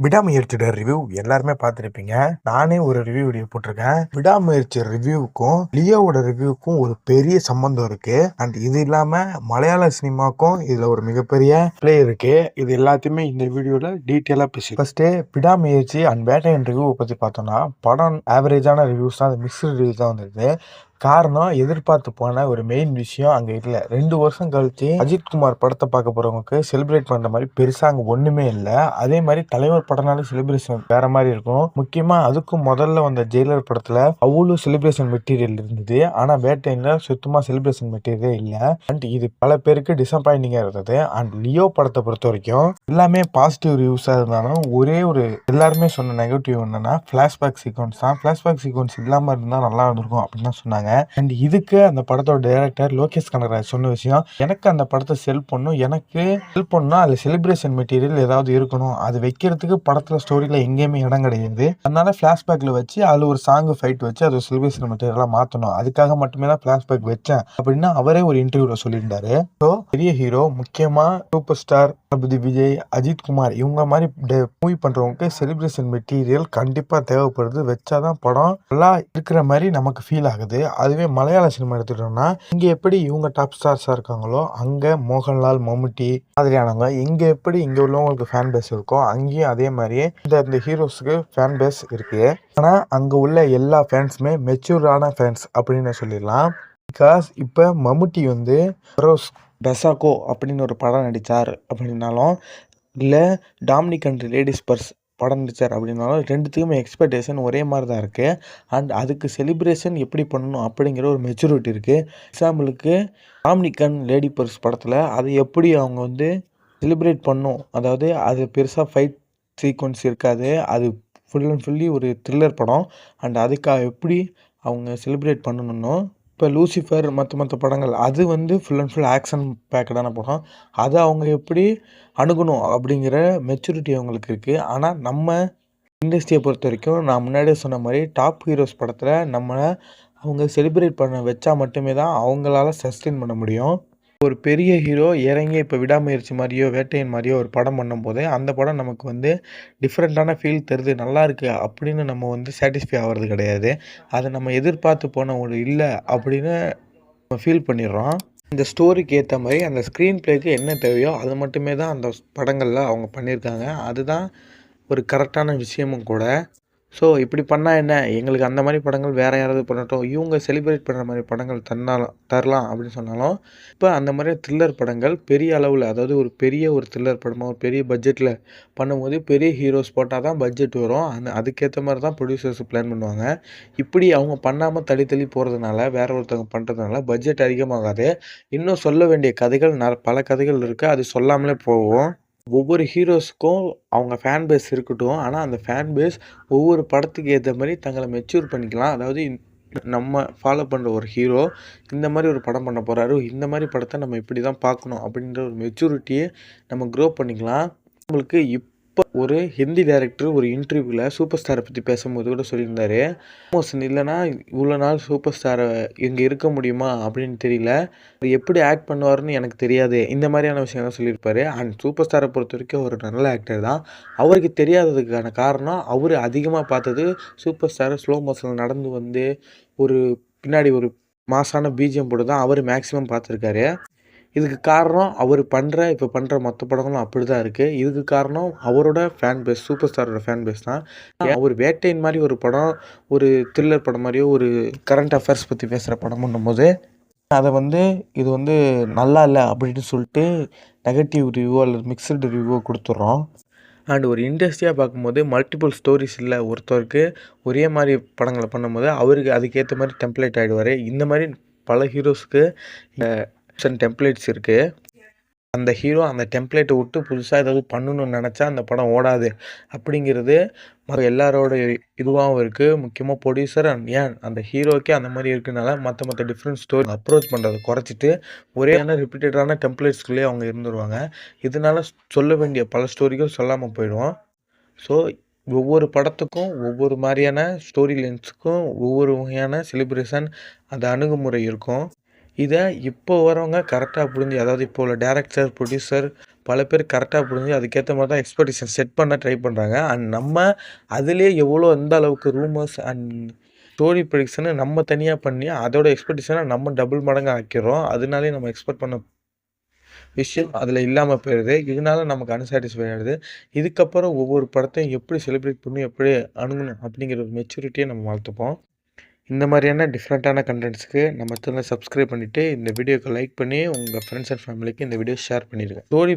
விடாமுயற்சியோட review எல்லாருமே பார்த்துருப்பீங்க. நானே ஒரு ரிவ்யூ வீடியோ போட்டிருக்கேன். விடாமுயற்சி ரிவ்யூவுக்கும் லியோவோட ரிவ்யூவுக்கும் ஒரு பெரிய சம்பந்தம் இருக்கு. அண்ட் இது இல்லாம மலையாள சினிமாக்கும் இதுல ஒரு மிகப்பெரிய பிளே இருக்கு. இது எல்லாத்தையுமே இந்த வீடியோல டீட்டெயிலா பேசி ஃபர்ஸ்ட் விடாமுயற்சி அண்ட் வேட்டையன் ரிவ்யூவை பத்தி பார்த்தோம்னா, படம் ஆவரேஜான ரிவ்யூஸ் தான், மிக்ஸ்டு ரிவ்யூஸ் தான் வந்தது. காரணம், எதிர்பார்த்து போன ஒரு மெயின் விஷயம் அங்க இல்ல. 2 வருஷம் கழிச்சு அஜித் குமார் படத்தை பார்க்க போறவங்களுக்கு செலிப்ரேட் பண்ற மாதிரி பெருசா அங்க ஒண்ணுமே இல்ல. அதே மாதிரி தலைவர் படம்னாலும் செலிப்ரேஷன் வேற மாதிரி இருக்கும். முக்கியமா அதுக்கும் முதல்ல வந்த ஜெயிலர் படத்துல அவ்வளவு செலிப்ரேஷன் மெட்டீரியல் இருந்தது. ஆனா வேட்டையில சுத்தமா செலிப்ரேஷன் மெட்டீரியல் இல்ல. அண்ட் இது பல பேருக்கு டிசப்பாயிண்டிங்கா இருந்தது. அண்ட் லியோ படத்தை பொறுத்த வரைக்கும் எல்லாமே பாசிட்டிவ் ரிவ்யூஸா இருந்தாலும் ஒரே ஒரு எல்லாருமே சொன்ன நெகட்டிவ் என்னன்னா பிளாஷ்பேக் சீக்வன்ஸ் தான். பிளாஷ்பேக் சீக்வன்ஸ் இல்லாம இருந்தா நல்லா இருந்திருக்கும் அப்படின்னு தான் சொன்னாங்க. அண்ட் இதுக்கு அந்த படத்தோட டைரக்டர் லோகேஷ் கனகராஜ் சொன்ன விஷயம், எனக்கு அந்த படத்தை செல் பண்ணும், எனக்கு செல் பண்ணா அது செலிப்ரேஷன் மெட்டீரியல் ஏதாவது இருக்கணும், அது வைக்கிறதுக்கு படத்துல ஸ்டோரியில எங்கேயுமே இடம் கிடையாது, அதனால பிளாஷ்பேக்ல வச்சு அதுல ஒரு சாங் ஃபைட் வச்சு அது செலிப்ரேஷன் மெட்டீரியலா மாத்தணும், அதுக்காக மட்டுமே தான் பிளாஷ்பேக் வச்சேன் அப்படின்னு அவரே ஒரு இன்டர்வியூல சொல்லியிருந்தாரு. ஸோ பெரிய ஹீரோ, முக்கியமா சூப்பர் ஸ்டார் தளபதி விஜய், அஜித் குமார் இவங்க மாதிரி மூவி பண்றவங்களுக்கு செலிப்ரேஷன் மெட்டீரியல் கண்டிப்பா தேவைப்படுது. வச்சாதான் படம் நல்லா இருக்கிற மாதிரி நமக்கு ஃபீல் ஆகுது. அதுவே மலையாள சினிமா எடுத்துட்டோம்னா, இங்க எப்படி இவங்க டாப் ஸ்டார்ஸா இருக்காங்களோ அங்க மோகன்லால், மம்முட்டி மாதிரியானவங்க, இங்க எப்படி இங்க உள்ளவங்களுக்கு ஃபேன் பேஸ் இருக்கோ அங்கேயும் அதே மாதிரியே இந்த ஹீரோஸ்க்கு ஃபேன் பேஸ் இருக்கு. ஆனா அங்க உள்ள எல்லா ஃபேன்ஸுமே மெச்சூரான ஃபேன்ஸ் அப்படின்னு சொல்லிடலாம். பிகாஸ் இப்போ மம்முட்டி வந்து ரோஸ் பெசாக்கோ அப்படின்னு ஒரு படம் நடித்தார் அப்படின்னாலும், இல்லை டாமினிக் அண்ட் லேடிஸ் பர்ஸ் படம் நடித்தார் அப்படின்னாலும், ரெண்டுத்துக்குமே எக்ஸ்பெக்டேஷன் ஒரே மாதிரி தான் இருக்குது. அண்ட் அதுக்கு செலிப்ரேஷன் எப்படி பண்ணணும் அப்படிங்கிற ஒரு மெச்சூரிட்டி இருக்குது. எக்ஸாம்பிளுக்கு டாமினிக் அண்ட் லேடி பர்ஸ் படத்தில் அது எப்படி அவங்க வந்து செலிப்ரேட் பண்ணும், அதாவது அது பெருசாக ஃபைட் சீக்வன்ஸ் இருக்காது, அது ஃபுல் அண்ட் ஃபுல்லி ஒரு த்ரில்லர் படம். அண்ட் அதுக்காக எப்படி அவங்க செலிப்ரேட் பண்ணணும்னோ, இப்போ லூசிஃபர் மற்ற படங்கள் அது வந்து ஃபுல் அண்ட் ஃபுல் ஆக்ஷன் பேக்கடான படம், அதை அவங்க எப்படி அணுகணும் அப்படிங்கிற மெச்சூரிட்டி அவங்களுக்கு இருக்குது. ஆனால் நம்ம இண்டஸ்ட்ரியை பொறுத்த வரைக்கும் நான் முன்னாடியே சொன்ன மாதிரி டாப் ஹீரோஸ் படத்தில் நம்மளை அவங்க செலிப்ரேட் பண்ண வச்சா மட்டுமே தான் அவங்களால சஸ்டெயின் பண்ண முடியும். ஒரு பெரிய ஹீரோ இறங்கி இப்போ விடாமுயற்சி மாதிரியோ வேட்டையன் மாதிரியோ ஒரு படம் பண்ணும்போது அந்த படம் நமக்கு வந்து டிஃப்ரெண்ட்டான ஃபீல் தருது, நல்லா இருக்குது அப்படின்னு நம்ம வந்து சாட்டிஸ்ஃபை ஆகிறது கிடையாது. அதை நம்ம எதிர்பார்த்து போன ஒரு இல்லை அப்படின்னு நம்ம ஃபீல் பண்ணிடுறோம். இந்த ஸ்டோரிக்கு ஏற்ற மாதிரி அந்த ஸ்க்ரீன் பிளேக்கு என்ன தேவையோ அது மட்டுமே தான் அந்த படங்களில் அவங்க பண்ணியிருக்காங்க. அதுதான் ஒரு கரெக்டான விஷயமும் கூட. ஸோ இப்படி பண்ணால் என்ன, எங்களுக்கு அந்த மாதிரி படங்கள் வேறு யாராவது பண்ணட்டும், இவங்க செலிப்ரேட் பண்ணுற மாதிரி படங்கள் தரலாம் அப்படின்னு சொன்னாலும், இப்போ அந்த மாதிரி த்ரில்லர் படங்கள் பெரிய அளவில், அதாவது ஒரு பெரிய ஒரு த்ரில்லர் படமாக ஒரு பெரிய பட்ஜெட்டில் பண்ணும்போது பெரிய ஹீரோஸ் போட்டால் தான் பட்ஜெட் வரும். அதுக்கேற்ற மாதிரி தான் ப்ரொடியூசர்ஸ் பிளான் பண்ணுவாங்க. இப்படி அவங்க பண்ணாமல் தள்ளி போகிறதுனால, வேற ஒருத்தவங்க பண்ணுறதுனால பட்ஜெட் அதிகமாகாது. இன்னும் சொல்ல வேண்டிய கதைகள் பல கதைகள் இருக்குது, அது சொல்லாமலே போவோம். ஒவ்வொரு ஹீரோஸுக்கும் அவங்க ஃபேன் பேஸ் இருக்கட்டும். ஆனால் அந்த ஃபேன் பேஸ் ஒவ்வொரு படத்துக்கு ஏற்ற மாதிரி தங்களை மெச்சூர் பண்ணிக்கலாம். அதாவது நம்ம ஃபாலோ பண்ணுற ஒரு ஹீரோ இந்த மாதிரி ஒரு படம் பண்ண போகிறாரு, இந்த மாதிரி படத்தை நம்ம இப்படி தான் பார்க்கணும் அப்படின்ற ஒரு மெச்சூரிட்டியை நம்ம க்ரோ பண்ணிக்கலாம். நம்மளுக்கு இப்போ ஒரு ஹிந்தி டைரக்டர் ஒரு இன்டர்வியூவில் சூப்பர் ஸ்டாரை பற்றி பேசும்போது கூட சொல்லியிருந்தாரு, ப்ரமோஷன் இல்லைன்னா இவ்வளோ நாள் சூப்பர் ஸ்டாரை இங்கே இருக்க முடியுமா அப்படின்னு தெரியல, அவர் எப்படி ஆக்ட் பண்ணுவார்னு எனக்கு தெரியாது, இந்த மாதிரியான விஷயம்லாம் சொல்லியிருப்பாரு. அண்ட் சூப்பர் ஸ்டாரை பொறுத்த வரைக்கும் ஒரு நல்ல ஆக்டர் தான். அவருக்கு தெரியாததுக்கான காரணம், அவர் அதிகமாக பார்த்தது சூப்பர் ஸ்டாரை ஸ்லோ மோஷனில் நடந்து வந்து ஒரு பின்னாடி ஒரு மாசான பிஜிஎம் போட்டு தான் அவர் மேக்ஸிமம் பார்த்துருக்காரு. இதுக்கு காரணம் அவர் இப்போ பண்ணுற மொத்த படங்களும் அப்படி தான் இருக்குது. இதுக்கு காரணம் அவரோட ஃபேன் பேஸ், சூப்பர் ஸ்டாரோட ஃபேன் பேஸ் தான். அவர் வேட்டையின் மாதிரி ஒரு படம், ஒரு த்ரில்லர் படம் மாதிரியோ ஒரு கரண்ட் அஃபேர்ஸ் பற்றி பேசுகிற படம்னும் போது அதை வந்து இது வந்து நல்லா இல்லை அப்படின்னு சொல்லிட்டு நெகட்டிவ் ரிவ்யூ அல்லது மிக்சடு ரிவ்யூ கொடுத்துட்றோம். அண்ட் ஒரு இண்டஸ்ட்ரியாக பார்க்கும்போது மல்டிபிள் ஸ்டோரிஸ் இல்லை, ஒருத்தருக்கு ஒரே மாதிரி படங்களை பண்ணும்போது அவருக்கு அதுக்கேற்ற மாதிரி டெம்ப்ளேட் ஆகிடுவார். இந்த மாதிரி பல ஹீரோஸ்க்கு டெம்ப்ளேட்ஸ் இருக்குது. அந்த ஹீரோ அந்த டெம்ப்ளேட்டை விட்டு புதுசாக ஏதாவது பண்ணணும்னு நினச்சா அந்த படம் ஓடாது அப்படிங்கிறது எல்லாரோட இதுவாகவும் இருக்குது. முக்கியமாக ப்ரொடியூசர் அண்ட் ஏன் அந்த ஹீரோக்கே அந்த மாதிரி இருக்குனால மற்ற டிஃப்ரெண்ட் ஸ்டோரி அப்ரோச் பண்ணுறதை குறைச்சிட்டு ஒரேயான ரிப்பீட்டடான டெம்ப்ளேட்ஸ்குள்ளேயே அவங்க இருந்துருவாங்க. இதனால சொல்ல வேண்டிய பல ஸ்டோரிகள் சொல்லாமல் போயிடுவோம். ஸோ ஒவ்வொரு படத்துக்கும் ஒவ்வொரு மாதிரியான ஸ்டோரி லைன்ஸுக்கும் ஒவ்வொரு வகையான செலிப்ரேஷன் அந்த அணுகுமுறை இருக்கும். இதை இப்போ வரவங்க கரெக்டாக புரிஞ்சு, அதாவது இப்போ உள்ள டேரக்டர், ப்ரொடியூசர் பல பேர் கரெக்டாக புரிஞ்சு அதுக்கேற்ற மாதிரி தான் எக்ஸ்பெக்டேஷன் செட் பண்ண ட்ரை பண்ணுறாங்க. அண்ட் நம்ம அதிலே எவ்வளோ எந்த அளவுக்கு ரூமர்ஸ் அண்ட் ஸ்டோரி ப்ரெடிக்ஷனை நம்ம தனியாக பண்ணி அதோட எக்ஸ்பெக்டேஷனை நம்ம டபுள் மடங்கு ஆக்கிடுறோம். அதனாலே நம்ம எக்ஸ்பெக்ட் பண்ண விஷயம் அதில் இல்லாமல் போயிடுது. இதனால நமக்கு அன்சாட்டிஸ்ஃபை ஆகிடுது. இதுக்கப்புறம் ஒவ்வொரு படத்தையும் எப்படி செலிப்ரேட் பண்ணி எப்படி அணுகணும் அப்படிங்கிற ஒரு மெச்சூரிட்டியை நம்ம வளர்த்துப்போம். இந்த மாதிரியான டிஃப்ரெண்ட்டான கண்டென்ட்ஸ்க்கு நம்ம சேனலை சப்ஸ்கிரைப் பண்ணிவிட்டு இந்த வீடியோக்கு லைக் பண்ணி உங்கள் ஃப்ரெண்ட்ஸ் அண்ட் ஃபேமிலிக்கு இந்த வீடியோ ஷேர் பண்ணிடுங்க. ஸ்டோரி